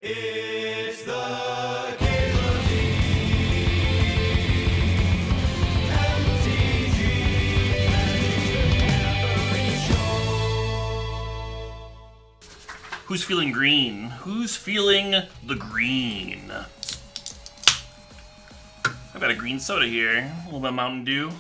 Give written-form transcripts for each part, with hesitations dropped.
It's the CalebDMTG Show. Who's feeling green? Who's feeling the green? I've got a green soda here. A little bit of Mountain Dew.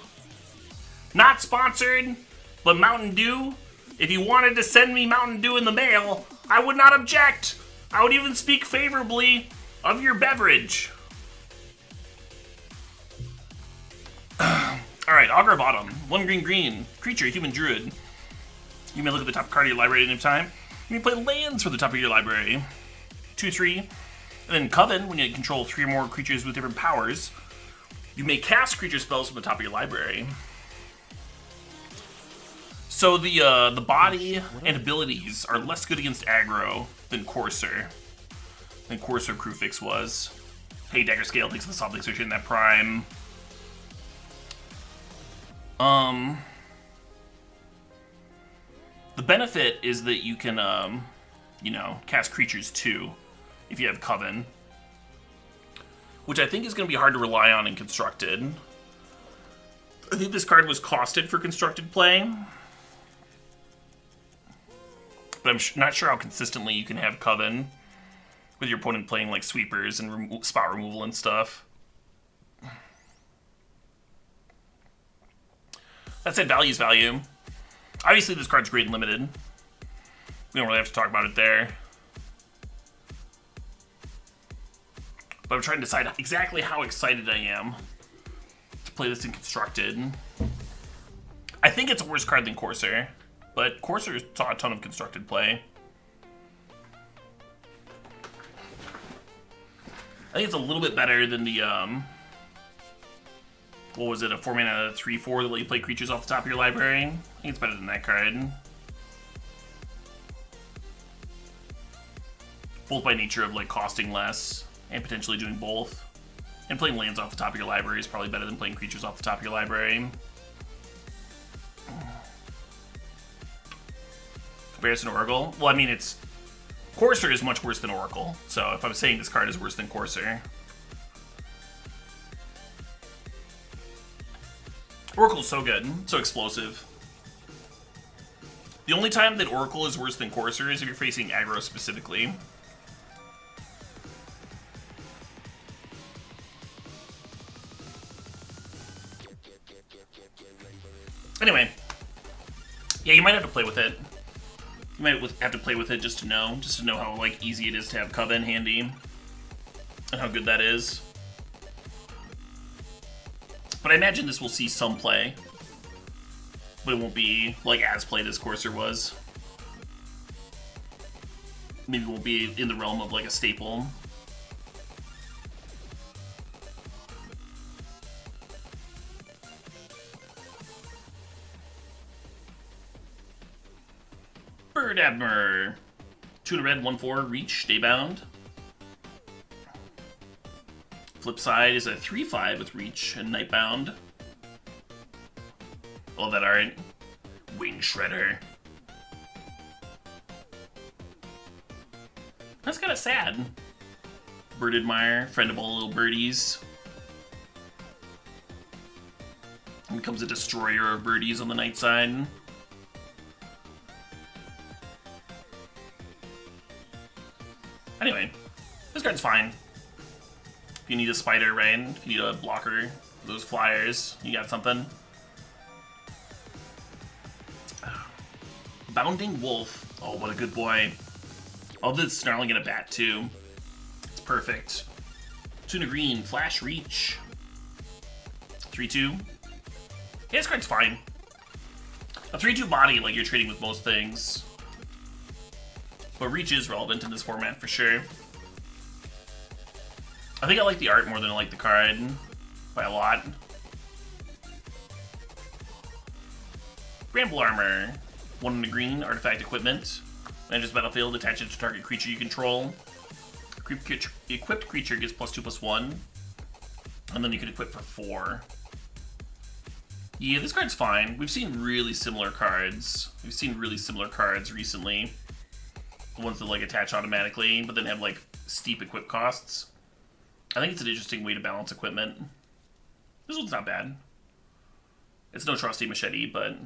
Not sponsored, but Mountain Dew. If you wanted to send me Mountain Dew in the mail, I would not object. I would even speak favorably of your beverage. Alright, Augur of Autumn. 1 green, creature, human druid. You may look at the top card of your library at any time. You may play lands for the top of your library. 2/3. And then Coven, when you control 3 or more creatures with different powers, you may cast creature spells from the top of your library. So the body and abilities are less good against aggro than Courser. Than Courser Crewfix was. Hey, Dagger Scale, thanks for the soft exertion in that prime. The benefit is that you can, cast creatures too, if you have Coven. Which I think is going to be hard to rely on in Constructed. I think this card was costed for Constructed play. But I'm not sure how consistently you can have Coven with your opponent playing like sweepers and spot removal and stuff. That said, value's value. Obviously, this card's great and limited. We don't really have to talk about it there. But I'm trying to decide exactly how excited I am to play this in Constructed. I think it's a worse card than Courser. But Courser saw a ton of Constructed play. I think it's a little bit better than the, what was it, a 4-mana 3/4 that let you play creatures off the top of your library? I think it's better than that card. Both by nature of, like, costing less and potentially doing both. And playing lands off the top of your library is probably better than playing creatures off the top of your library. Comparison to Oracle? Well, I mean, Courser is much worse than Oracle, so if I'm saying this card is worse than Courser. Oracle's so good, so explosive. The only time that Oracle is worse than Courser is if you're facing aggro specifically. Anyway. Yeah, you might have to play with it. You might have to play with it just to know how like easy it is to have Coven handy and how good that is. But I imagine this will see some play, but it won't be like as played as Courser was. Maybe it won't be in the realm of like a staple. Bird Abner. 2 in a red, 1/4, reach, stay bound. Flip side is a 3/5 with reach and nightbound. Love that art. Wing Shredder. That's kind of sad. Bird Admire, friend of all little birdies. And becomes a destroyer of birdies on the night side. Anyway, this card's fine. If you need a spider, right? If you need a blocker for those flyers, you got something. Bounding Wolf. Oh, what a good boy. All this snarling in a bat, too. It's perfect. 2 in a green, flash, reach. 3/2. Yeah, this card's fine. A 3/2 body, like you're trading with most things. But reach is relevant in this format for sure. I think I like the art more than I like the card by a lot. Bramble Armor. 1 in a green, artifact equipment. Manages battlefield, attach it to target creature you control. Equipped creature gets +2/+1. And then you can equip for 4. Yeah, this card's fine. We've seen really similar cards. Recently. The ones that like attach automatically, but then have like steep equip costs. I think it's an interesting way to balance equipment. This one's not bad. It's no trusty machete, but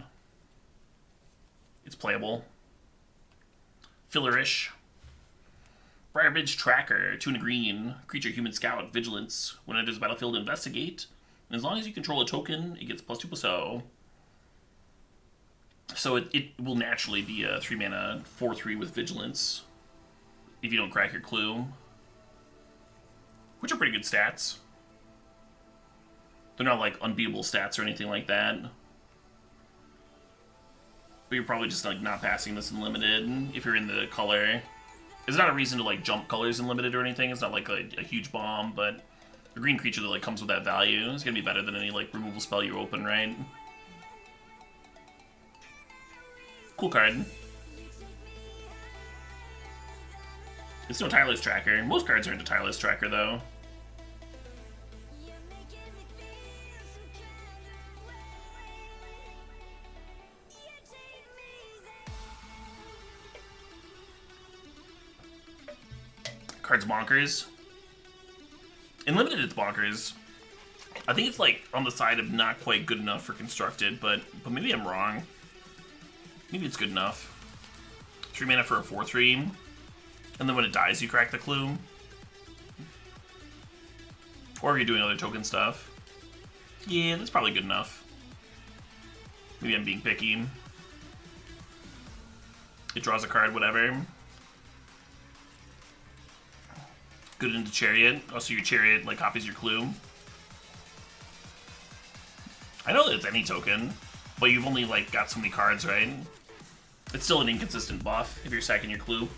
it's playable. Fillerish. Briarbridge Tracker, 2 and a green. Creature, human scout, vigilance. When it enters the battlefield, investigate. And as long as you control a token, it gets +2/+0. So it will naturally be a 3 mana 4/3 with vigilance if you don't crack your clue. Which are pretty good stats. They're not like unbeatable stats or anything like that. But you're probably just like not passing this in limited if you're in the color. It's not a reason to like jump colors in limited or anything. It's not like a huge bomb, but a green creature that like comes with that value is gonna be better than any like removal spell you open, right? Cool card. It's no tireless tracker. Most cards are into tireless tracker though. Card's bonkers. In limited, it's bonkers. I think it's like on the side of not quite good enough for constructed, but maybe I'm wrong. Maybe it's good enough. 3 mana for a 4/3, and then when it dies, you crack the clue. Or if you're doing other token stuff. Yeah, that's probably good enough. Maybe I'm being picky. It draws a card, whatever. Good into Chariot. Also, your Chariot like copies your clue. I know that it's any token, but you've only like got so many cards, right? It's still an inconsistent buff if you're sacking your clue.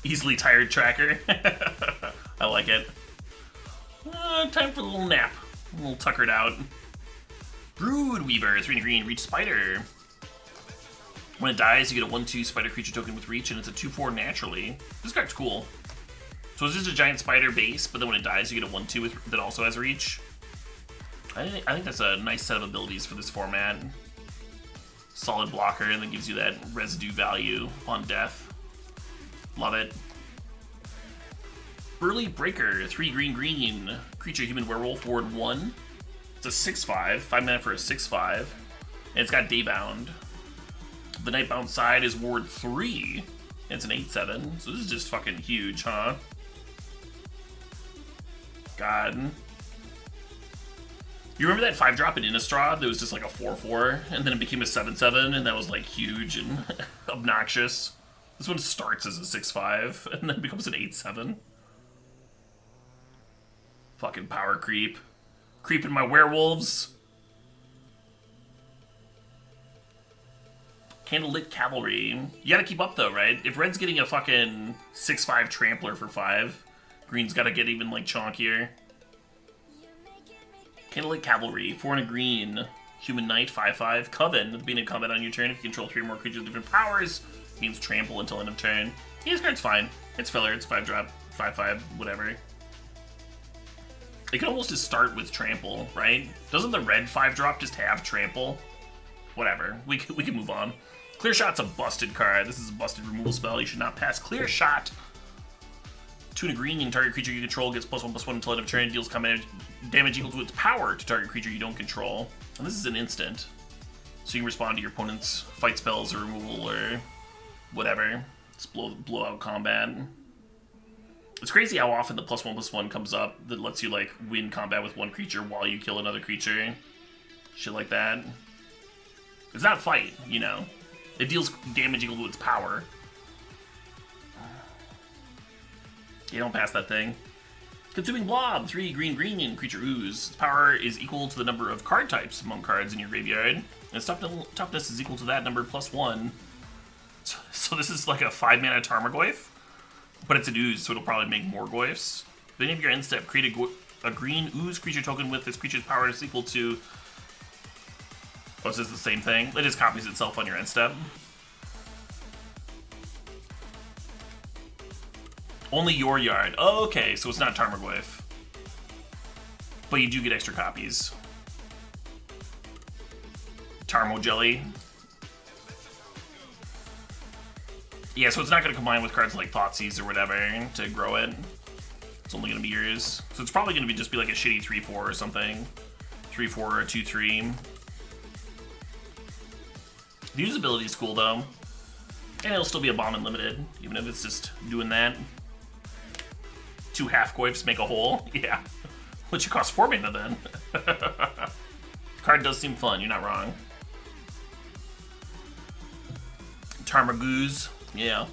Easily tired tracker. I like it. Time for a little nap. A little tuckered out. Brood Weaver, 3 and a green, reach spider. When it dies, you get a 1/2 spider creature token with reach, and it's a 2/4 naturally. This card's cool. So it's just a giant spider base, but then when it dies, you get a 1/2 that also has reach. I think that's a nice set of abilities for this format. Solid blocker, and then gives you that residue value on death. Love it. Burly Breaker, 3 green. Creature, human werewolf, ward 1. It's a 6/5, 5 mana for a 6/5. And it's got Daybound. The Nightbound side is ward 3. And it's an 8/7, so this is just fucking huge, huh? God. You remember that 5-drop in Innistrad that was just like a 4/4, and then it became a 7/7, and that was like huge and obnoxious? This one starts as a 6/5, and then becomes an 8/7. Fucking power creep. Creeping my werewolves. Candlelit Cavalry. You gotta keep up though, right? If red's getting a fucking 6/5 trampler for 5, green's gotta get even like chonkier. Candlelit Cavalry, 4 and a green. Human Knight, 5/5. Coven, being a combat on your turn. If you control 3 or more creatures with different powers, means trample until end of turn. Yeah, this card's fine. It's filler, it's 5-drop, 5/5, whatever. It could almost just start with trample, right? Doesn't the red 5-drop just have trample? Whatever, we can move on. Clear Shot's a busted card. This is a busted removal spell. You should not pass Clear Shot. 2 and a green, target creature you control gets +1/+1 until end of turn, deals combat damage equal to its power to target creature you don't control. And this is an instant. So you can respond to your opponent's fight spells or removal or whatever. Just blow out combat. It's crazy how often the +1/+1 comes up that lets you like win combat with one creature while you kill another creature. Shit like that. It's not fight, you know. It deals damage equal to its power. You don't pass that thing. Consuming Blob, 3 green, creature ooze. Its power is equal to the number of card types among cards in your graveyard. And its toughness is equal to that number +1. So this is like a 5 mana Tarmogoyf, but it's an ooze, so it'll probably make more Goyfs. At the end of your end step, create a green ooze creature token with this creature's power is equal to... Oh, it's just the same thing? It just copies itself on your end step. Only your yard. Oh, okay, so it's not Tarmogoyf. But you do get extra copies. Tarmo Jelly. Yeah, so it's not going to combine with cards like Thoughtseize or whatever to grow it. It's only going to be yours. So it's probably going to be just be like a shitty 3-4 or something. 3-4 or 2-3. The usability is cool though. And it'll still be a bomb and limited, even if it's just doing that. 2 half-coifs make a hole. Yeah. Which should cost 4 mana then. Card does seem fun, you're not wrong. Tarmogoose. Yeah.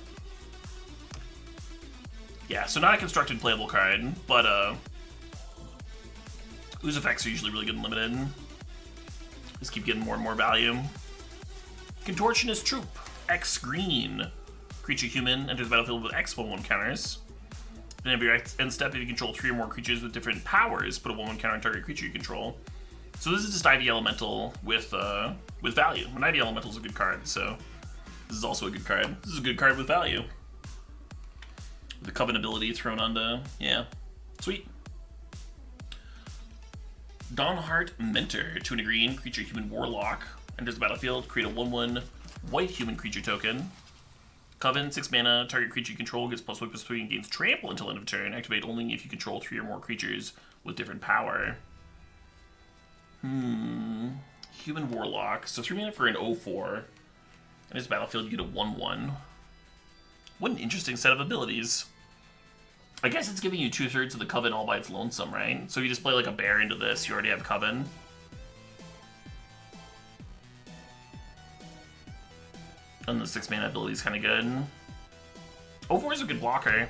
Yeah, so not a constructed playable card, but Ooze effects are usually really good and limited. Just keep getting more and more value. Contortionist Troop. X green. Creature human enters the battlefield with X 1/1 counters. Then at your end step, if you control 3 or more creatures with different powers, put a 1/1 counter on target creature you control. So this is just Ivy Elemental with value. And Ivy Elemental is a good card, so this is also a good card. This is a good card with value. The Coven ability thrown onto, yeah, sweet. Dawnheart Mentor, 2 and a green, creature human warlock. Enters the battlefield, create a 1/1 white human creature token. Coven, 6 mana, target creature you control gets +1/+3 and gains trample until end of turn. Activate only if you control 3 or more creatures with different power. Human warlock. So 3 mana for an 0/4. And his battlefield, you get a 1/1. What an interesting set of abilities. I guess it's giving you 2/3 of the Coven all by its lonesome, right? So you just play like a bear into this, you already have Coven. And the 6 mana ability is kind of good. 0/4 is a good blocker.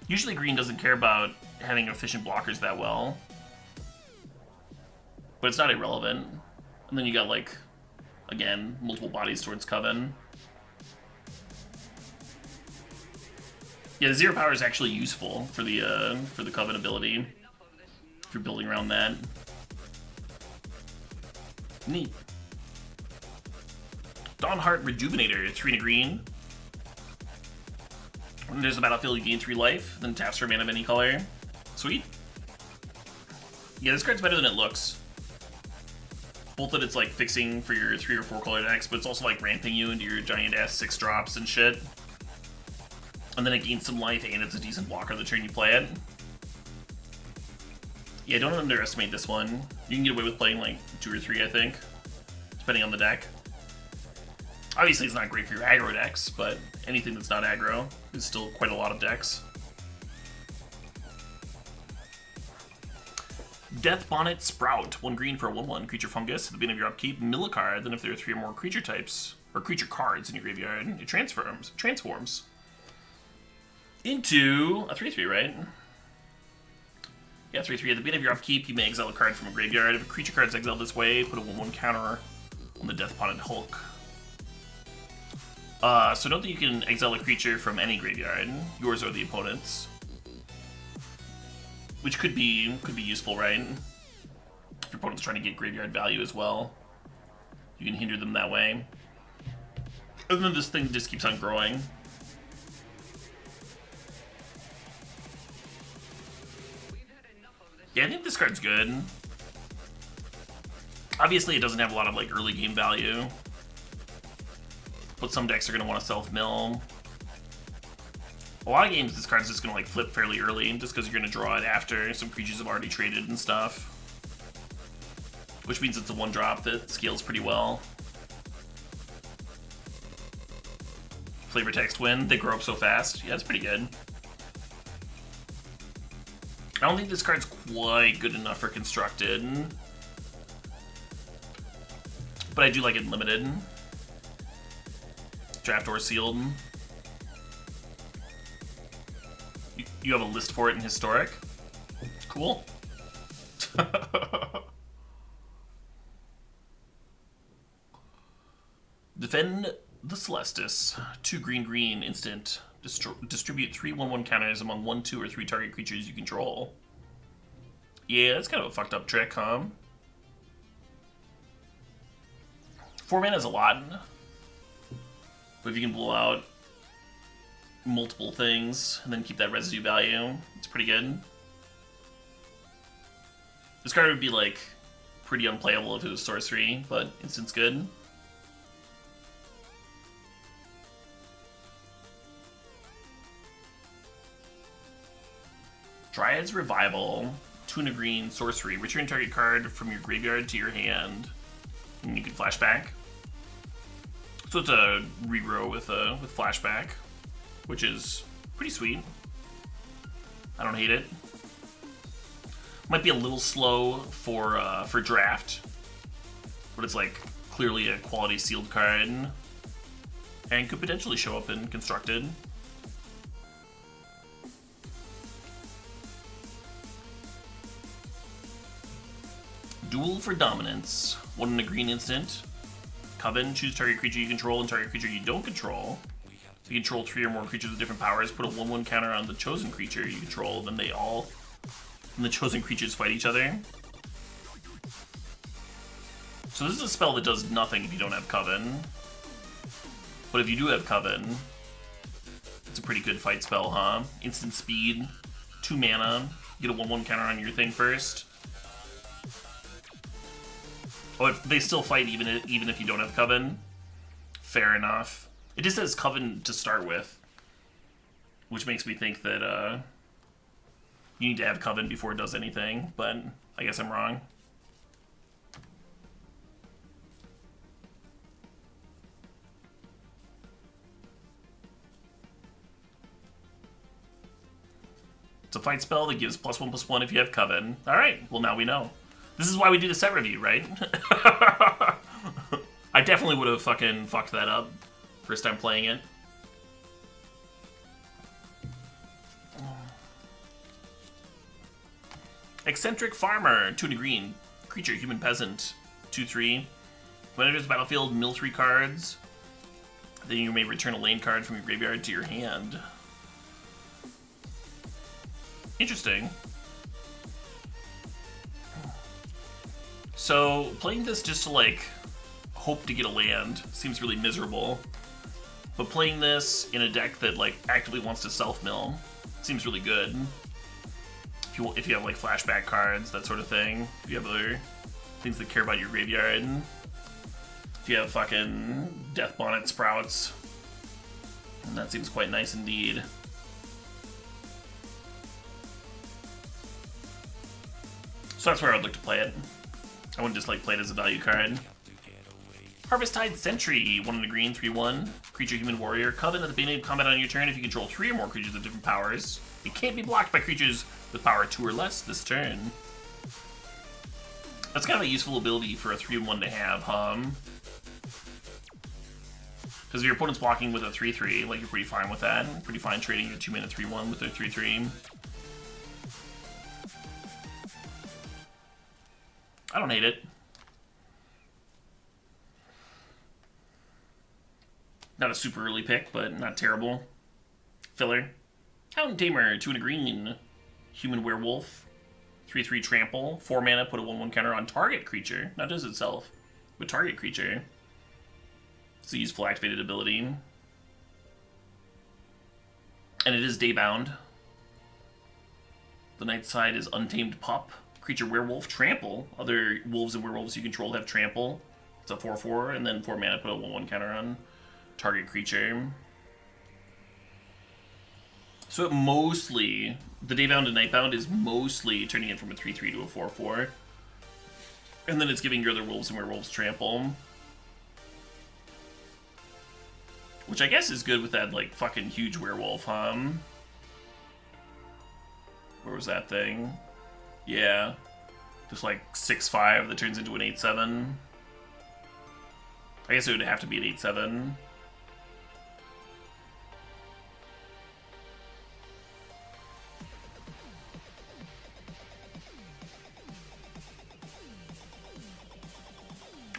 Usually green doesn't care about having efficient blockers that well. But it's not irrelevant. And then you got like, again, multiple bodies towards Coven. Yeah, the 0 power is actually useful for the Coven ability. If you're building around that. Neat. Dawnheart Rejuvenator, 3 and a green. When there's a battlefield, you gain 3 life, then taps for a mana of any color. Sweet. Yeah, this card's better than it looks. Both that it's like fixing for your 3 or 4 color decks, but it's also like ramping you into your giant ass 6 drops and shit. And then it gains some life and it's a decent blocker the turn you play it. Yeah, don't underestimate this one. You can get away with playing like 2 or 3, I think, depending on the deck. Obviously, it's not great for your aggro decks, but anything that's not aggro is still quite a lot of decks. Death Bonnet Sprout, 1 green for a 1/1 creature fungus. At the beginning of your upkeep, mill a card. Then if there are 3 or more creature types or creature cards in your graveyard, it transforms into a 3/3, right? Yeah, 3/3. At the beginning of your upkeep, you may exile a card from a graveyard. If a creature card is exiled this way, put a 1/1 counter on the Death Bonnet Hulk. So note that you can exile a creature from any graveyard, yours or the opponent's, which could be useful, right? If your opponent's trying to get graveyard value as well, you can hinder them that way. And then this thing just keeps on growing. Yeah, I think this card's good. Obviously, it doesn't have a lot of like early game value. But some decks are going to want to self-mill. A lot of games, this card's just going to like flip fairly early, just because you're going to draw it after some creatures have already traded and stuff. Which means it's a 1-drop that scales pretty well. Flavor Text Win, they grow up so fast. Yeah, it's pretty good. I don't think this card's quite good enough for Constructed. But I do like it in Limited. Draft or Sealed. You have a list for it in Historic? Cool. Defend the Celestis. 2 green instant. Distribute 3 1/1 counters among 1, 2, or 3 target creatures you control. Yeah, that's kind of a fucked up trick, huh? 4 mana is a lot. But if you can blow out multiple things and then keep that residue value, it's pretty good. This card would be like pretty unplayable if it was sorcery, but instant's good. Dryad's Revival, 2 and a green, sorcery. Return target card from your graveyard to your hand, and you can flashback. So it's a regrow with flashback, which is pretty sweet. I don't hate it. Might be a little slow for draft, but it's like clearly a quality sealed card, and could potentially show up in constructed. Duel for Dominance. 1 and a green instant. Coven, choose target creature you control and target creature you don't control. If you control 3 or more creatures with different powers, put a 1/1 counter on the chosen creature you control, then the chosen creatures fight each other. So this is a spell that does nothing if you don't have Coven. But if you do have Coven, it's a pretty good fight spell, huh? Instant speed, 2 mana, get a 1/1 counter on your thing first. Oh, they still fight even if you don't have Coven? Fair enough. It just says Coven to start with, which makes me think that you need to have Coven before it does anything, but I guess I'm wrong. It's a fight spell that gives +1/+1 if you have Coven. Alright, well now we know. This is why we did a set review, right? I definitely would have fucking fucked that up first time playing it. Eccentric Farmer, 2 and a green. Creature, human peasant, 2/3. When it enters the battlefield, mill 3 cards. Then you may return a lane card from your graveyard to your hand. Interesting. So, playing this just to, like, hope to get a land seems really miserable. But playing this in a deck that, like, actively wants to self-mill seems really good. If you have, like, flashback cards, that sort of thing. If you have other things that care about your graveyard. If you have fucking Death Bonnet Sprouts. And that seems quite nice indeed. So that's where I would look to play it. I wouldn't just like play it as a value card. Harvesttide Sentry, 1 and a green, 3/1. Creature, human warrior. Coven at the beginning of combat on your turn if you control 3 or more creatures with different powers. It can't be blocked by creatures with power 2 or less this turn. That's kind of a useful ability for a 3/1 to have, huh? Because if your opponent's blocking with a 3/3, like you're pretty fine with that. Pretty fine trading your 2-mana 3/1 with a 3/3. I don't hate it. Not a super early pick, but not terrible. Filler. Hound Tamer, 2 and a green. Human Werewolf. 3/3 trample. 4 mana, put a 1/1 counter on target creature. Not just itself, but target creature. It's a useful activated ability. And it is daybound. The night side is Untamed Pup. Creature, werewolf, trample. Other wolves and werewolves you control have trample. It's a 4/4, and then 4 mana, put a 1/1 counter on target creature. So it mostly, the daybound and nightbound is mostly turning it from a 3/3 to a 4/4. And then it's giving your other wolves and werewolves trample. Which I guess is good with that, like, fucking huge werewolf, huh? Where was that thing? Yeah. Just like 6/5 that turns into an 8/7. I guess it would have to be an 8/7.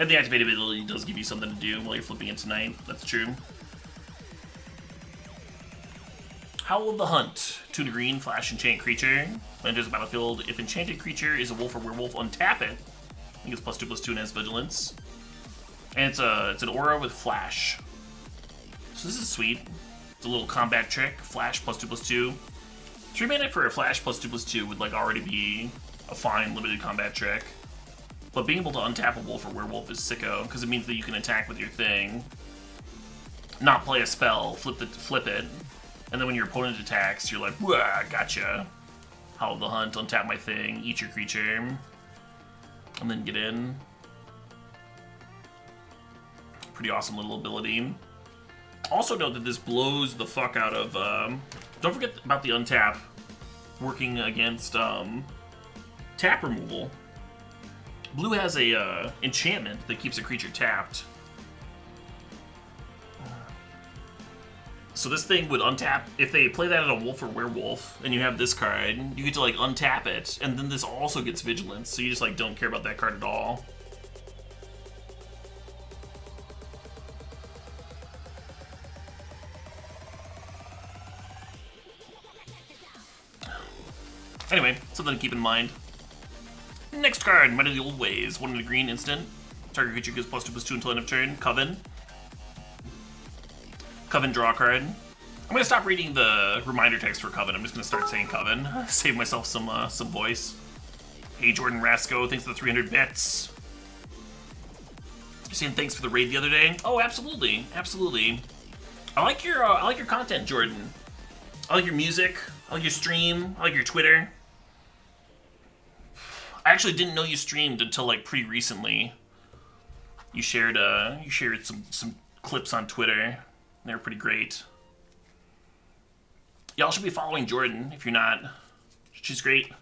And the activated ability does give you something to do while you're flipping it tonight. That's true. Howl of the Hunt. 2 and a green, flash enchant creature. When enters the battlefield, if enchanted creature is a wolf or werewolf, untap it. I think it's +2/+2 and has vigilance. And it's an aura with flash. So this is sweet. It's a little combat trick. Flash +2/+2. 3 mana for a flash +2/+2 would like already be a fine limited combat trick. But being able to untap a wolf or werewolf is sicko, because it means that you can attack with your thing, not play a spell, flip it, and then when your opponent attacks, you're like, wah, gotcha. Howl of the Hunt, untap my thing, eat your creature, and then get in. Pretty awesome little ability. Also note that this blows the fuck out of, don't forget about the untap working against tap removal. Blue has a enchantment that keeps a creature tapped. So this thing would untap, if they play that at a wolf or werewolf, and you have this card, you get to like untap it, and then this also gets vigilance, so you just like don't care about that card at all. Anyway, something to keep in mind. Next card, Might of the Old Ways. 1 in a green instant. Target creature gives +2/+2 until end of turn. Coven. Coven, draw a card. I'm gonna stop reading the reminder text for Coven. I'm just gonna start saying Coven. Save myself some voice. Hey, Jordan Rasco, thanks for the 300 bits. You're saying thanks for the raid the other day? Oh, absolutely, absolutely. I like your content, Jordan. I like your music. I like your stream. I like your Twitter. I actually didn't know you streamed until like pretty recently. You shared some clips on Twitter. They were pretty great. Y'all should be following Jordan if you're not. She's great.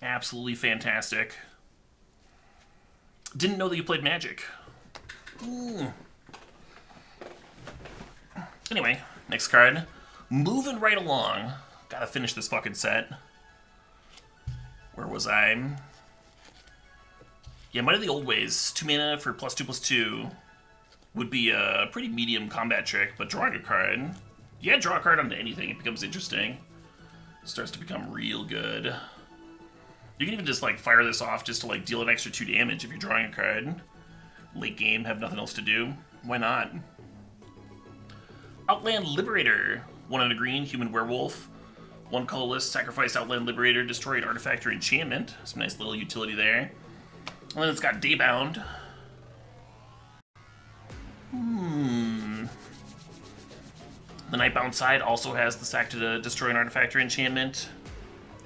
Absolutely fantastic. Didn't know that you played Magic. Anyway, next card. Moving right along. Gotta finish this fucking set. Where was I? Yeah, Might of the Old Ways. 2 mana for +2/+2 would be a pretty medium combat trick, but drawing a card. Yeah, draw a card onto anything, it becomes interesting. It starts to become real good. You can even just like fire this off just to like deal an extra 2 damage if you're drawing a card. Late game, have nothing else to do. Why not? Outland Liberator. 1 in a green, human werewolf. 1 colorless, sacrifice Outland Liberator, destroy an artifact or enchantment. Some nice little utility there. And then it's got Daybound. The Nightbound side also has the sack to destroy an artifact or enchantment.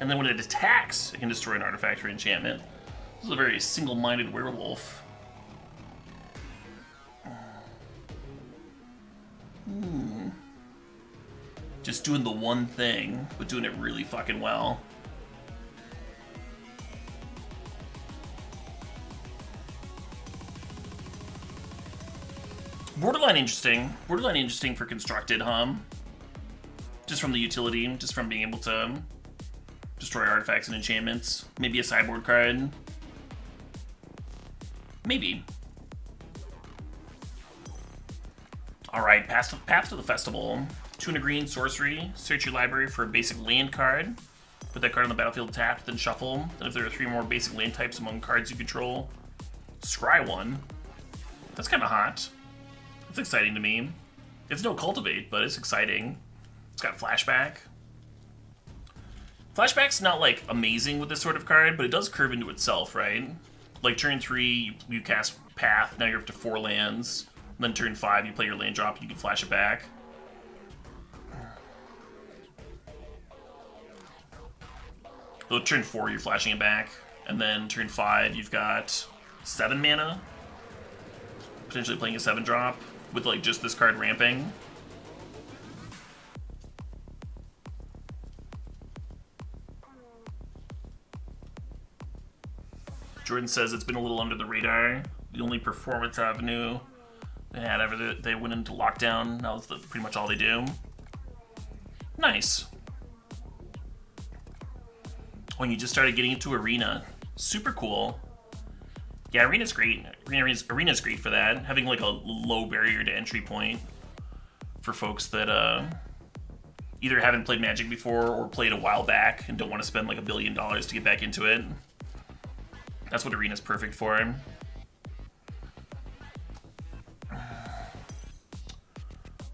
And then when it attacks, it can destroy an artifact or enchantment. This is a very single-minded werewolf. Just doing the one thing, but doing it really fucking well. Borderline interesting for constructed, just from the utility, just from being able to destroy artifacts and enchantments. Maybe a sideboard card. Maybe. Alright, Path to the Festival. 2 in a green, sorcery. Search your library for a basic land card. Put that card on the battlefield tapped, then shuffle. Then if there are 3 more basic land types among cards you control, scry 1. That's kind of hot. That's exciting to me. It's no cultivate, but it's exciting. It's got flashback. Flashback's not like amazing with this sort of card, but it does curve into itself, right? Like turn 3, you cast Path, now you're up to 4 lands. And then turn 5, you play your land drop, you can flash it back. So turn 4, you're flashing it back. And then turn 5, you've got 7 mana. Potentially playing a 7 drop with like just this card ramping. Jordan says it's been a little under the radar. The only performance avenue they had ever they went into lockdown. That was pretty much all they do. Nice. When you just started getting into Arena. Super cool. Yeah, Arena's great. Arena's great for that. Having like a low barrier to entry point for folks that either haven't played Magic before or played a while back and don't want to spend like $1 billion to get back into it. That's what Arena's perfect for.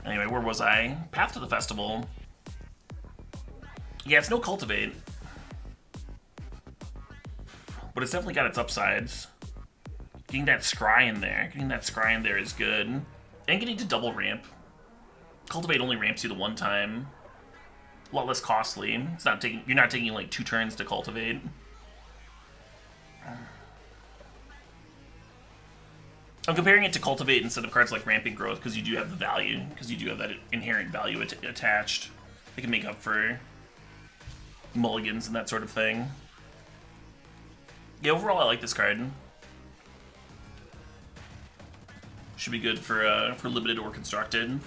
Anyway, where was I? Path to the Festival. Yeah, it's no cultivate. But it's definitely got its upsides. Getting that scry in there is good. And getting to double ramp. Cultivate only ramps you the one time. A lot less costly. It's not taking. You're not taking like 2 turns to cultivate. I'm comparing it to cultivate instead of cards like rampant growth because you do have the value, because you do have that inherent value attached. They can make up for mulligans and that sort of thing. Yeah, overall I like this card. Should be good for limited or constructed.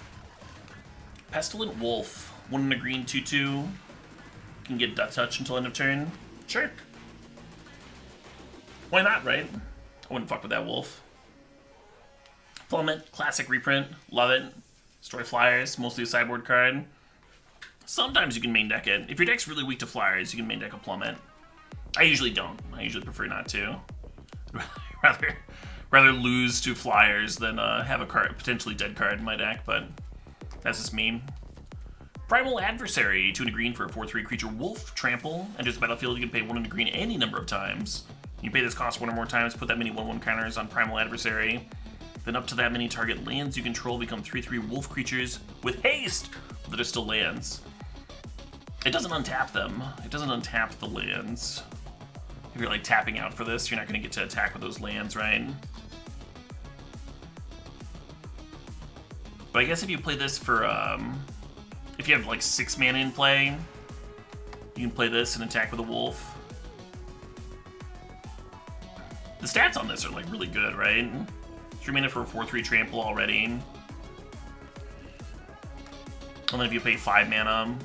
Pestilent Wolf, 1 and a green, 2/2. Can get Death Touch until end of turn. Sure. Why not, right? I wouldn't fuck with that wolf. Plummet, classic reprint, love it. Destroy flyers, mostly a sideboard card. Sometimes you can main deck it. If your deck's really weak to flyers, you can main deck a Plummet. I usually don't. I usually prefer not to. rather lose to flyers than have a card, potentially dead card in my deck, but that's just me. Primal Adversary, 2 and a green for a 4/3 creature wolf, trample, enters the battlefield. You can pay 1 and a green any number of times. You pay this cost 1 or more times, put that many 1/1 counters on Primal Adversary. Then up to that many target lands you control become 3/3 wolf creatures with haste that are still lands. It doesn't untap them. It doesn't untap the lands. If you're like tapping out for this, you're not going to get to attack with those lands, right? But I guess if you play this for, if you have like 6 mana in play, you can play this and attack with a wolf. The stats on this are like really good, right? 3 mana for a 4/3 trample already. And then if you pay 5 mana,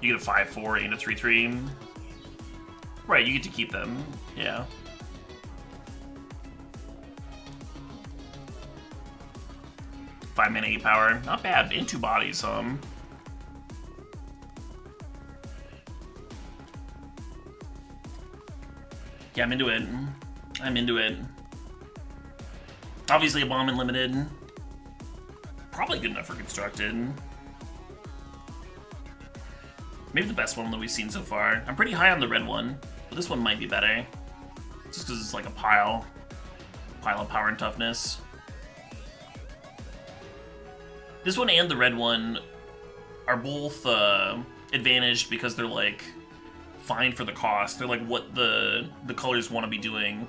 you get a 5/4 and a 3/3. Right, you get to keep them, yeah. Five mana, 8 power, not bad. And 2 bodies, Yeah, I'm into it. I'm into it. Obviously a bomb and limited. Probably good enough for constructed. Maybe the best one that we've seen so far. I'm pretty high on the red one, but this one might be better. Just because it's like a pile of power and toughness. This one and the red one are both advantaged because they're like fine for the cost. They're like what the colors want to be doing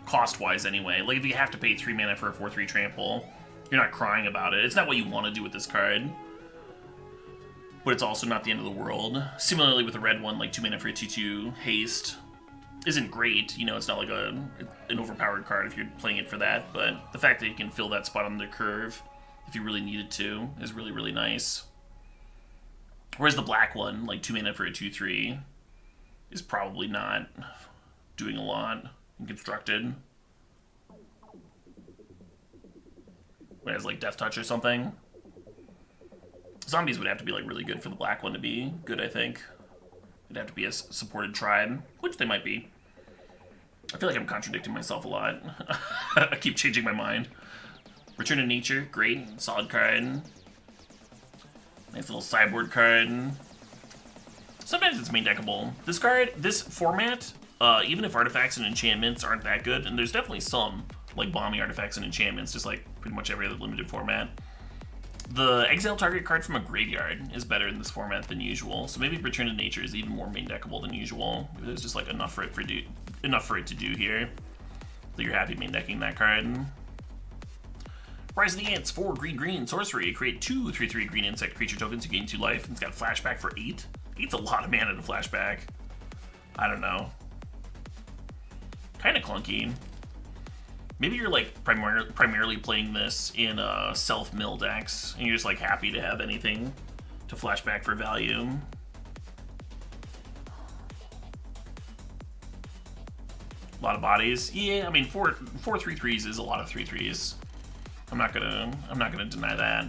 cost-wise anyway. Like if you have to pay 3 mana for a 4/3 trample, you're not crying about it. It's not what you want to do with this card. But it's also not the end of the world. Similarly with the red one, like 2 mana for a 2/2 haste isn't great. You know, it's not like an overpowered card if you're playing it for that, but the fact that you can fill that spot on the curve if you really needed to is really, really nice. Whereas the black one, like 2 mana for a 2/3, is probably not doing a lot in constructed. It has like Death Touch or something. Zombies would have to be like really good for the black one to be good, I think. It'd have to be a supported tribe, which they might be. I feel like I'm contradicting myself a lot. I keep changing my mind. Return to Nature, great, solid card. Nice little sideboard card. Sometimes it's main deckable. This card, this format, even if artifacts and enchantments aren't that good, and there's definitely some like bombing artifacts and enchantments, just like pretty much every other limited format. The exile target card from a graveyard is better in this format than usual, so maybe Return to Nature is even more main deckable than usual. There's just like enough for it to do here that you're happy main decking that card. Rise of the Ants, 4 green sorcery. Create 2 3/3 green insect creature tokens. You gain 2 life. And it's got flashback for 8. 8's a lot of mana to flashback. I don't know. Kind of clunky. Maybe you're like primarily playing this in self-mill decks, and you're just like happy to have anything to flashback for value. A lot of bodies. Yeah, I mean 4 3/3s is a lot of 3/3s. I'm not gonna deny that.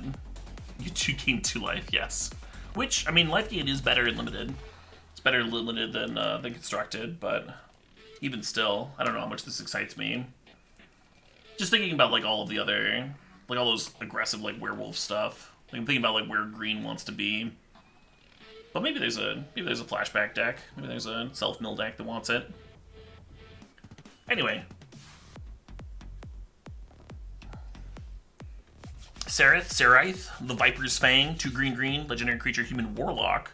You do gain 2 life, yes. Which, I mean, life gain is better in limited. It's better in limited than constructed, but even still, I don't know how much this excites me. Just thinking about like all of the other, like all those aggressive like werewolf stuff. Like, I'm thinking about like where green wants to be. But maybe there's a flashback deck. Maybe there's a self-mill deck that wants it. Anyway. Serith, the Viper's Fang, 2 green, legendary creature, human warlock.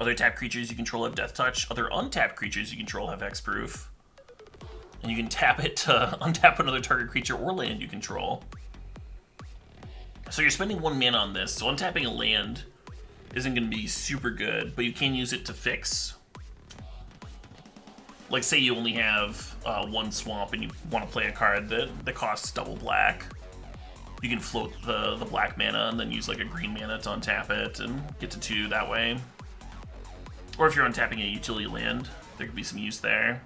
Other tapped creatures you control have Death Touch. Other untapped creatures you control have Hexproof. And you can tap it to untap another target creature or land you control. So you're spending 1 mana on this, so untapping a land isn't going to be super good, but you can use it to fix. Like, say you only have 1 swamp and you want to play a card that costs double black. You can float the black mana and then use like a green mana to untap it and get to 2 that way. Or if you're untapping a utility land, there could be some use there.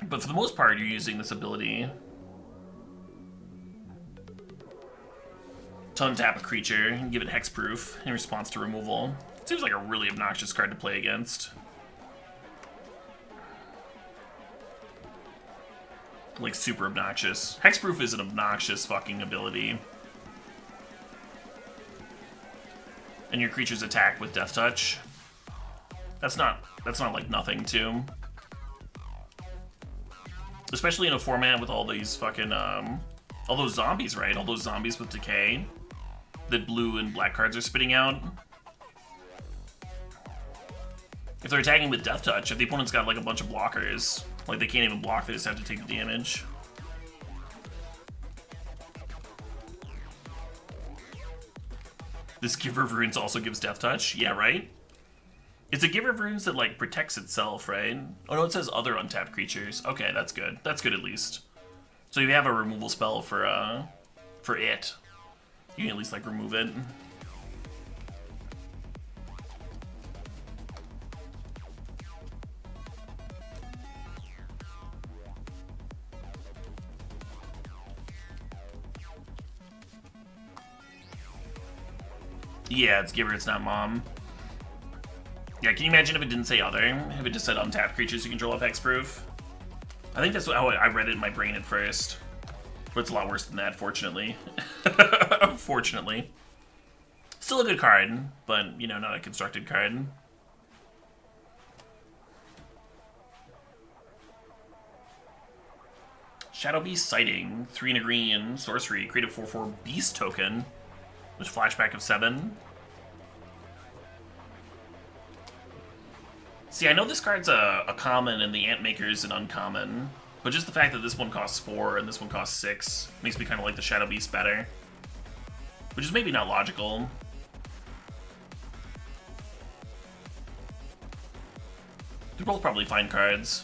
But for the most part, you're using this ability to untap a creature and give it hexproof in response to removal. It seems like a really obnoxious card to play against. Like, super obnoxious. Hexproof is an obnoxious fucking ability. And your creatures attack with Death Touch. That's not like nothing too. Especially in a format with all these fucking all those zombies, right? All those zombies with decay that blue and black cards are spitting out. If they're attacking with Death Touch, if the opponent's got like a bunch of blockers, like they can't even block, they just have to take the damage. This Giver of Runes also gives Death Touch. Yeah, right? It's a Giver of Runes that like protects itself, right? Oh no, it says other untapped creatures. Okay, that's good. That's good at least. So you have a removal spell for it. You can at least like remove it. Yeah, it's Giver, it's not Mom. Yeah, can you imagine if it didn't say other? If it just said untapped creatures you control have hexproof? I think that's how I read it in my brain at first. But it's a lot worse than that, fortunately. Fortunately. Still a good card, but, you know, not a constructed card. Shadow Beast Sighting, 3 and a green, sorcery, create a 4/4 beast token, with flashback of 7. See, I know this card's a common and the Ant Maker's an uncommon, but just the fact that this one costs 4 and this one costs 6 makes me kind of like the Shadow Beast better. Which is maybe not logical. They're both probably fine cards.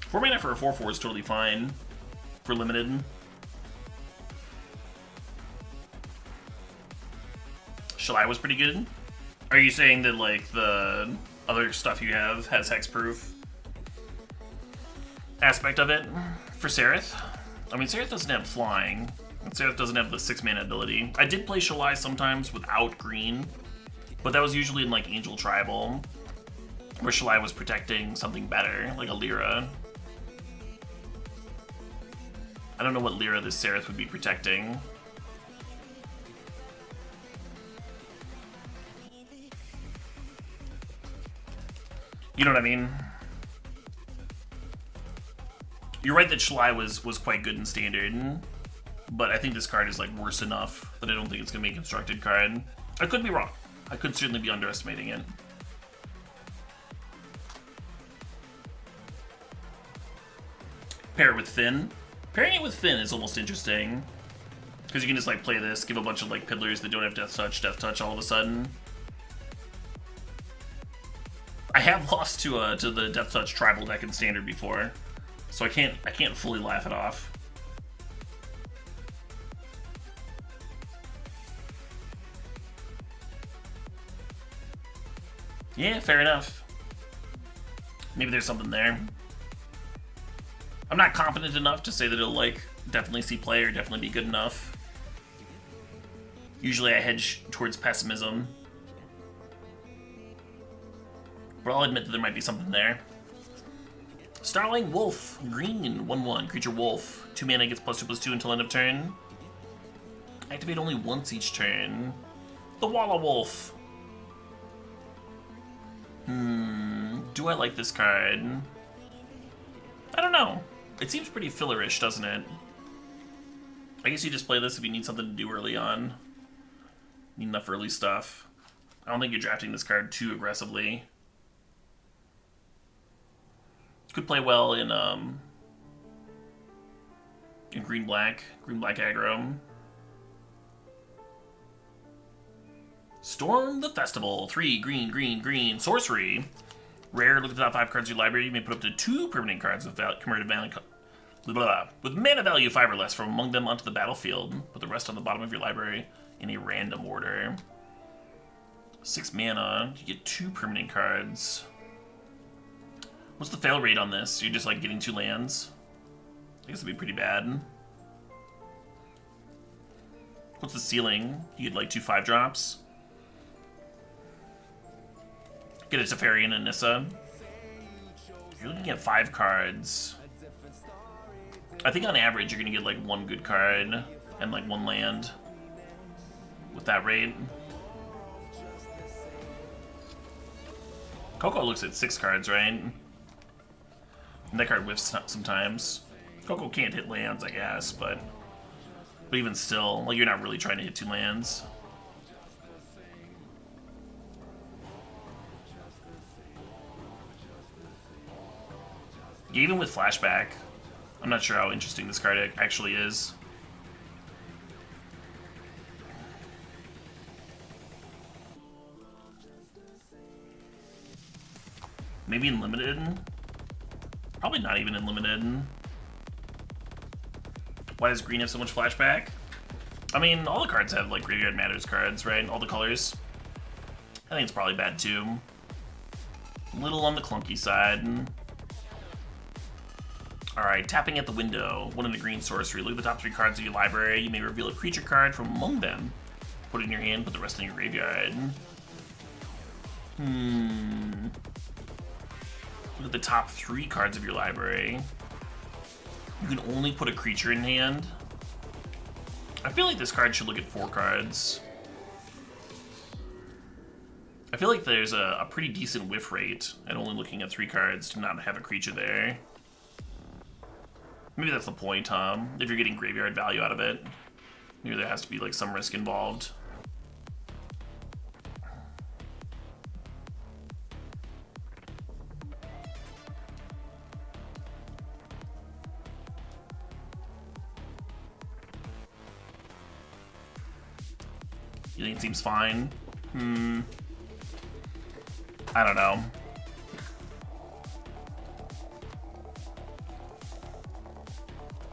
Four mana for a 4/4 is totally fine for limited. Shalai was pretty good. Are you saying that like the other stuff you have has hexproof aspect of it for Sereth? I mean, Sereth doesn't have flying, and Sereth doesn't have the 6 mana ability. I did play Shalai sometimes without green, but that was usually in like Angel Tribal, where Shalai was protecting something better, like a Lyra. I don't know what Lyra this Sereth would be protecting. You know what I mean? You're right that Shalai was quite good in Standard, but I think this card is like worse enough that I don't think it's going to be a constructed card. I could be wrong. I could certainly be underestimating it. Pair it with Finn. Pairing it with Finn is almost interesting, because you can just like play this, give a bunch of like Piddlers that don't have Death Touch all of a sudden. I have lost to the Death Touch tribal deck in Standard before, so I can't fully laugh it off. Yeah, fair enough. Maybe there's something there. I'm not confident enough to say that it'll like definitely see play or definitely be good enough. Usually I hedge towards pessimism, but I'll admit that there might be something there. Startling Wolf, green, 1/1, creature wolf. 2 mana, gets +2/+2 until end of turn. Activate only once each turn. The Walla Wolf. Do I like this card? I don't know. It seems pretty fillerish, doesn't it? I guess you just play this if you need something to do early on. Need enough early stuff. I don't think you're drafting this card too aggressively. Could play well in green-black aggro. Storm the Festival. 3 green, green, green. Sorcery. Rare, look at the top 5 cards of your library. You may put up to 2 permanent cards with commemorative mana, with mana value 5 or less from among them onto the battlefield. Put the rest on the bottom of your library in a random order. 6 mana. You get 2 permanent cards. What's the fail rate on this? You're just like getting 2 lands? I guess it'd be pretty bad. What's the ceiling? You get like 2 5-drops. Get a Teferi and a Nissa. You're looking at 5 cards. I think on average you're gonna get like 1 good card and like 1 land with that rate. Coco looks at 6 cards, right? And that card whiffs sometimes. Coco can't hit lands, I guess, but even still, like, you're not really trying to hit 2 lands. Even with Flashback, I'm not sure how interesting this card actually is. Maybe in Limited? Probably not even in Limited. Why does green have so much Flashback? I mean, all the cards have, like, Graveyard Matters cards, right? All the colors. I think it's probably bad, too. A little on the clunky side. Alright, tapping at the window. 1 in the green sorcery. Look at the top 3 cards of your library. You may reveal a creature card from among them. Put it in your hand, put the rest in your graveyard. Look at the top 3 cards of your library. You can only put a creature in hand. I feel like this card should look at 4 cards. I feel like there's a pretty decent whiff rate at only looking at 3 cards to not have a creature there. Maybe that's the point, if you're getting graveyard value out of it. Maybe there has to be like some risk involved. You think it seems fine? I don't know.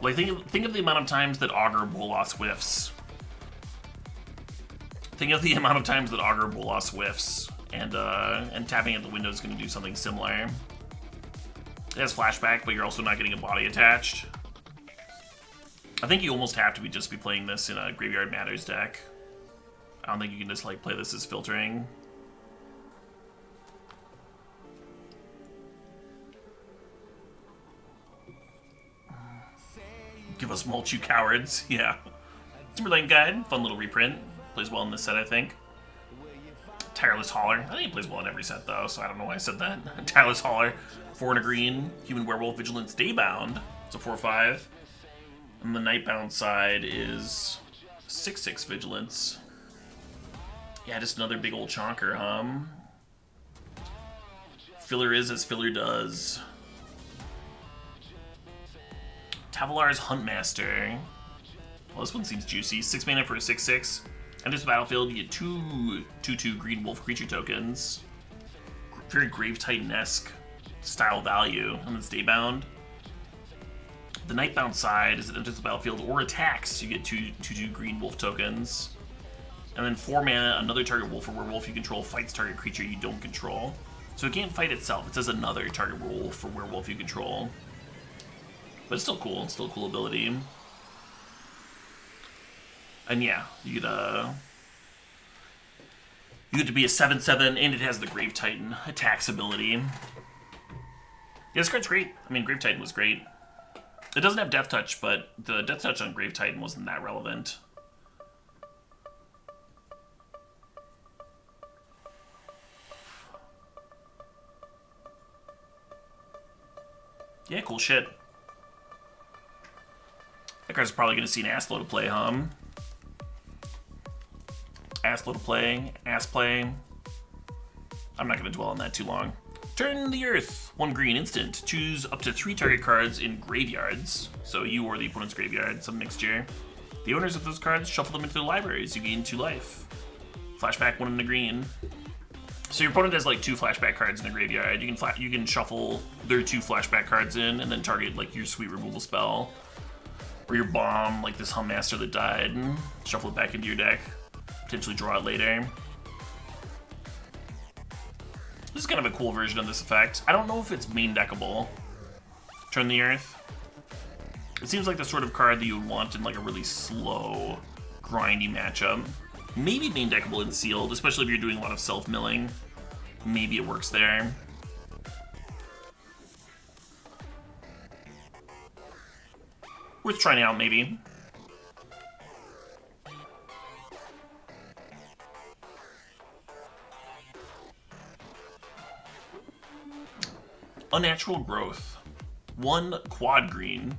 Like, think of the amount of times that Augur Bolas whiffs. Think of the amount of times that Augur Bolas whiffs, and tapping at the window is going to do something similar. It has Flashback, but you're also not getting a body attached. I think you almost have to just be playing this in a Graveyard Matters deck. I don't think you can just like play this as filtering. Give us mulch, you cowards. Yeah. Timberlane Guide, fun little reprint. Plays well in this set, I think. Tireless Hauler. I think it plays well in every set, though, so I don't know why I said that. Tireless Hauler, 4 and a green. Human Werewolf Vigilance Daybound. It's a 4/5. And the Nightbound side is 6/6 Vigilance. Yeah, just another big old chonker, Filler is as filler does. Tavalar's Huntmaster. Well, this one seems juicy. 6 mana for a 6/6. Enters the battlefield, you get 2/2 green wolf creature tokens. Very Grave Titan-esque style value, and it's daybound. The Nightbound side is it enters the battlefield or attacks, you get 2/2 green wolf tokens. And then 4 mana, another target wolf or werewolf you control fights target creature you don't control. So it can't fight itself, it says another target wolf or werewolf you control. But it's still cool, it's still a cool ability. And yeah, you get to be a 7/7, and it has the Grave Titan attacks ability. Yeah, this card's great. I mean, Grave Titan was great. It doesn't have Death Touch, but the Death Touch on Grave Titan wasn't that relevant. Yeah, cool shit. That card's probably going to see an ass load of play, huh? Ass load of play, ass play. I'm not going to dwell on that too long. Turn the earth. 1 green instant. Choose up to 3 target cards in graveyards. So you or the opponent's graveyard, some mixture. The owners of those cards shuffle them into their libraries. You gain 2 life. Flashback 1 in the green. So your opponent has like 2 flashback cards in the graveyard. You can shuffle their 2 flashback cards in and then target like your sweet removal spell. Or your bomb, like this Hummaster that died. Shuffle it back into your deck. Potentially draw it later. This is kind of a cool version of this effect. I don't know if it's main deckable. Turn the earth. It seems like the sort of card that you would want in like a really slow, grindy matchup. Maybe main deckable in sealed, especially if you're doing a lot of self-milling. Maybe it works there. Worth trying out, maybe. Unnatural growth. 1 quad green.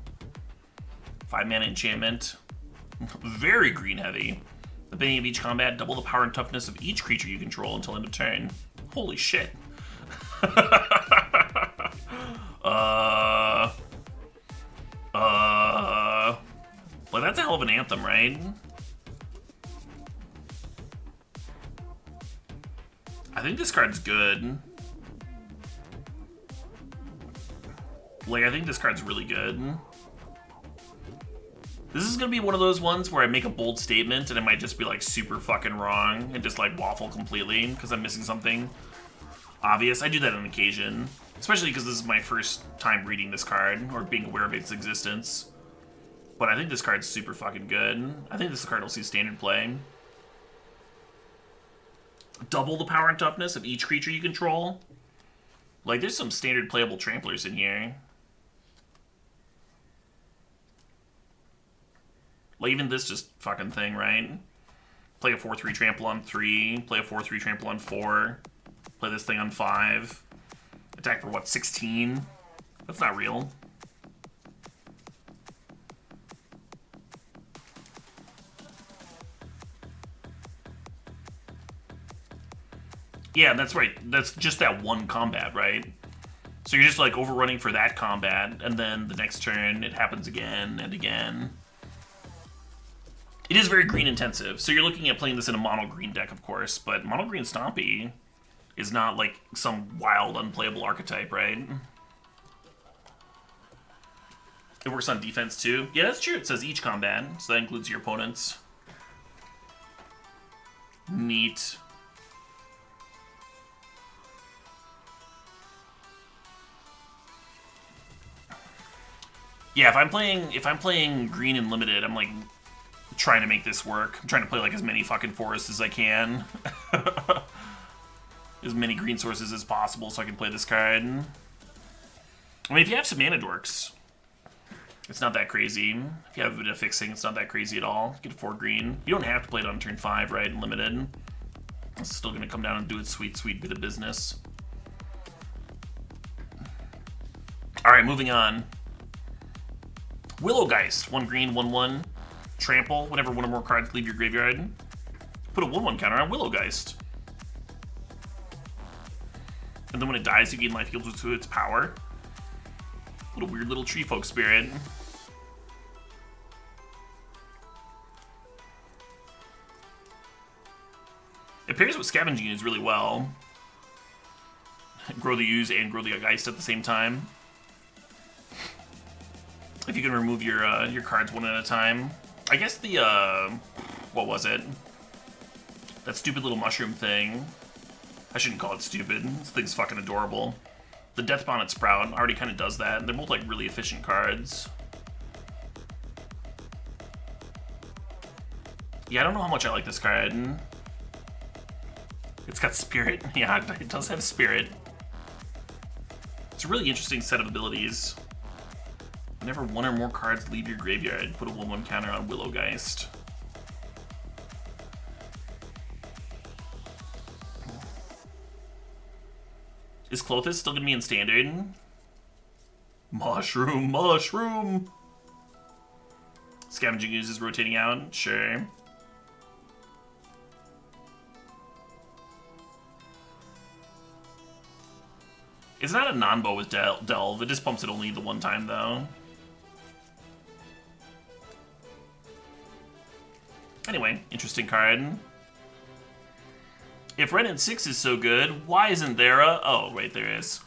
5 mana enchantment. Very green heavy. At the beginning of each combat, double the power and toughness of each creature you control until end of turn. Holy shit. Well, that's a hell of an anthem, right? I think this card's good. Like, I think this card's really good. This is gonna be one of those ones where I make a bold statement and it might just be like super fucking wrong and just like waffle completely because I'm missing something obvious. I do that on occasion, especially because this is my first time reading this card or being aware of its existence. But I think this card's super fucking good. I think this card will see standard play. Double the power and toughness of each creature you control. Like, there's some standard playable tramplers in here. Like, even this just fucking thing, right? Play a 4/3 trample on 3. Play a 4/3 trample on 4. Play this thing on 5. Attack for what, 16? That's not real. Yeah, that's right. That's just that one combat, right? So you're just like overrunning for that combat, and then the next turn it happens again and again. It is very green intensive, so you're looking at playing this in a mono green deck, of course, but mono green stompy is not like some wild, unplayable archetype, right? It works on defense too. Yeah, that's true. It says each combat, so that includes your opponents. Neat. Yeah, if I'm playing green and limited, I'm like trying to make this work. I'm trying to play like as many fucking forests as I can. As many green sources as possible so I can play this card. I mean, if you have some mana dorks, it's not that crazy. If you have a bit of fixing, it's not that crazy at all. Get a 4 green. You don't have to play it on turn 5, right, in limited. It's still gonna come down and do its sweet, sweet bit of business. Alright, moving on. Willow Geist, 1 green, 1/1. Trample, whenever one or more cards leave your graveyard. Put a 1/1 counter on Willow Geist. And then when it dies, you gain life equal to its power. Little weird little tree folk spirit. It pairs with Scavenging Ooze really well. Grow the Ooze and grow the Geist at the same time. If you can remove your cards one at a time. I guess the, what was it? That stupid little mushroom thing. I shouldn't call it stupid. This thing's fucking adorable. The Death Bonnet Sprout already kind of does that. They're both like really efficient cards. Yeah, I don't know how much I like this card. It's got Spirit. Yeah, it does have Spirit. It's a really interesting set of abilities. Whenever one or more cards leave your graveyard, put a 1/1 counter on Willow Geist. Is Clothis still gonna be in standard? Mushroom, mushroom! Scavenging Ooze is rotating out. Sure. It's not a non-bow with Delve. It just pumps it only the one time, though. Anyway, interesting card. If Wrenn 6 is so good, why isn't there a... Oh, wait, there is.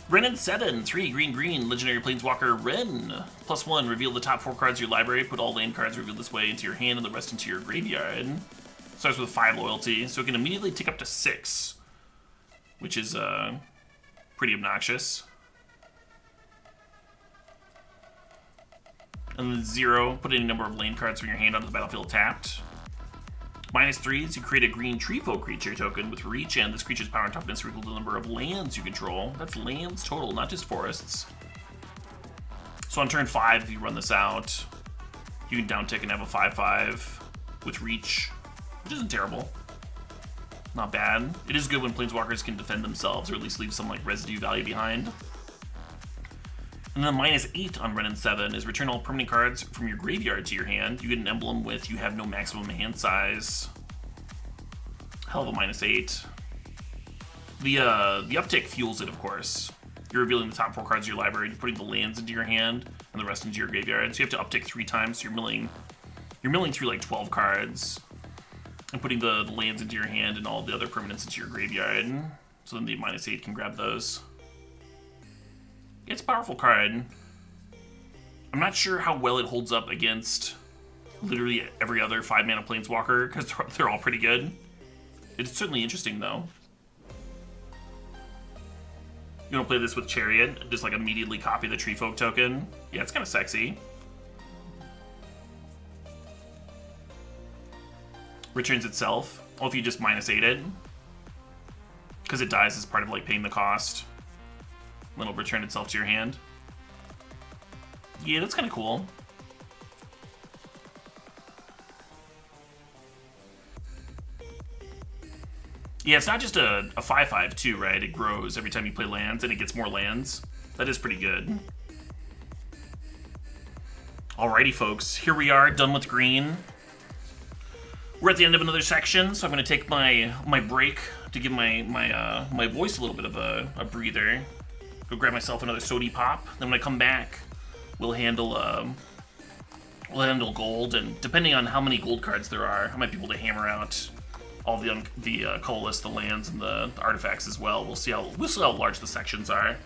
Wrenn 7, 3 green, legendary planeswalker Wrenn. +1, reveal the top 4 cards of your library, put all land cards revealed this way into your hand and the rest into your graveyard. Starts with 5 loyalty, so it can immediately tick up to 6. Which is pretty obnoxious. And then 0, put any number of lane cards from your hand onto the battlefield tapped. -3 is you create a green tree folk creature token with reach, and this creature's power and toughness are equal to the number of lands you control. That's lands total, not just forests. So on turn 5, if you run this out, you can down tick and have a 5/5 with reach, which isn't terrible. Not bad. It is good when planeswalkers can defend themselves, or at least leave some like residue value behind. And then -8 on Wrenn 7 is return all permanent cards from your graveyard to your hand. You get an emblem with you have no maximum hand size. Hell of a -8. The uptick fuels it, of course. You're revealing the top 4 cards of your library, putting the lands into your hand and the rest into your graveyard. So you have to uptick 3 times. So you're milling through like 12 cards. And putting the lands into your hand and all the other permanents into your graveyard. So then the -8 can grab those. It's a powerful card. I'm not sure how well it holds up against literally every other 5-mana planeswalker, because they're all pretty good. It's certainly interesting, though. You want to play this with Chariot and just like immediately copy the Tree Folk token? Yeah, it's kind of sexy. Returns itself. Oh, if you just -8 it. Because it dies as part of like paying the cost. Then it'll return itself to your hand. Yeah, that's kind of cool. Yeah, it's not just a 5/5 too, right? It grows every time you play lands and it gets more lands. That is pretty good. Alrighty, folks. Here we are, done with green. We're at the end of another section, so I'm going to take my break to give my voice a little bit of a breather. Go grab myself another sody pop. Then when I come back, we'll handle gold, and depending on how many gold cards there are, I might be able to hammer out all the colorless, the lands, and the artifacts as well. We'll see how large the sections are.